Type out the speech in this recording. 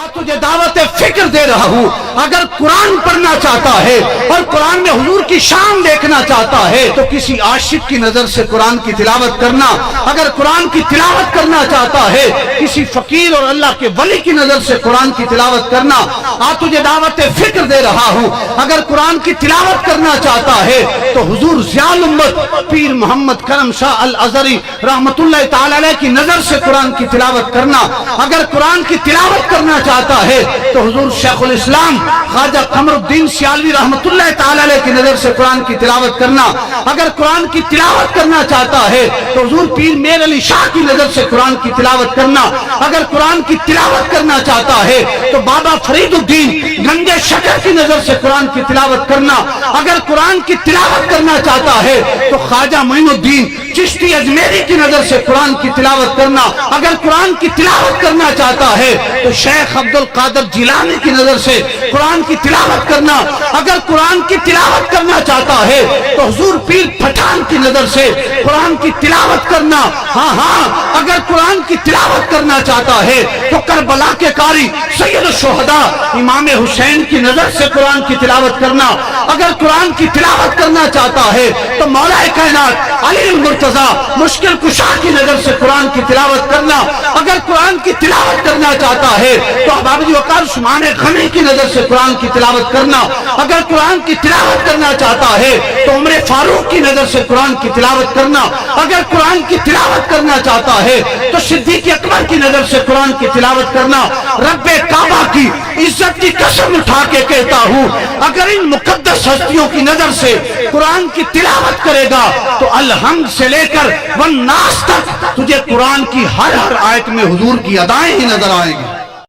آج تجھے دعوت فکر دے رہا ہوں، اگر قرآن پڑھنا چاہتا ہے اور قرآن میں حضور کی شان دیکھنا چاہتا ہے تو کسی عاشق کی نظر سے قرآن کی تلاوت کرنا، اگر قرآن کی تلاوت کرنا چاہتا ہے کسی فقیر اور اللہ کے ولی کی نظر سے قرآن کی تلاوت کرنا۔ آج تجھے دعوت فکر دے رہا ہوں، اگر قرآن کی تلاوت کرنا چاہتا ہے تو حضور ضیاء الامت پیر محمد کرم شاہ الازہری رحمت اللہ تعالی علیہ کی نظر سے قرآن کی تلاوت کرنا، اگر قرآن کی تلاوت کرنا چاہتا ہے تو حضور شیخ الاسلام خواجہ قمر الدین سیالوی رحمت اللہ تعالی علیہ کی نظر سے قرآن کی تلاوت کرنا، اگر قرآن کی تلاوت کرنا چاہتا ہے تو حضور پیر میر علی شاہ کی نظر سے قرآن کی تلاوت کرنا، اگر قرآن کی تلاوت کرنا چاہتا ہے تو بابا فرید الدین گنجے شکر کی نظر سے قرآن کی تلاوت کرنا، اگر قرآن کی تلاوت کرنا چاہتا ہے تو خواجہ معین الدین چشتی اجمیری کی نظر سے قرآن کی تلاوت کرنا، اگر قرآن کی تلاوت کرنا چاہتا ہے تو شیخ عبد القادر جیلانی کی نظر سے قرآن کی تلاوت کرنا، اگر قرآن کی تلاوت کرنا چاہتا ہے تو حضور پیر پٹھان کی نظر سے قرآن کی تلاوت کرنا۔ ہاں اگر قرآن کی تلاوت کرنا چاہتا ہے تو کربلا کے قاری سید الشہداء امام حسین کی نظر سے قرآن کی تلاوت کرنا، اگر قرآن کی تلاوت کرنا چاہتا ہے تو مولا کائنات علی المرتضیٰ مشکل کشا کی نظر سے قرآن کی تلاوت کرنا، اگر قرآن کی تلاوت کرنا چاہتا ہے تو بابا جی وقار عثمان غنی کی نظر سے قرآن کی تلاوت کرنا، اگر قرآن کی تلاوت کرنا چاہتا ہے تو عمر فاروق کی نظر سے قرآن کی تلاوت کرنا، اگر قرآن کی تلاوت کرنا چاہتا ہے تو صدیق اکبر کی نظر سے قرآن کی تلاوت کرنا۔ رب کعبہ کی عزت کی قسم اٹھا کے کہتا ہوں اگر ان مقدس ہستیوں کی نظر سے قرآن کی تلاوت کرے گا تو الحمد سے لے کر والناس تک تجھے قرآن کی ہر آیت میں حضور کی ادائیں ہی نظر آئیں گی۔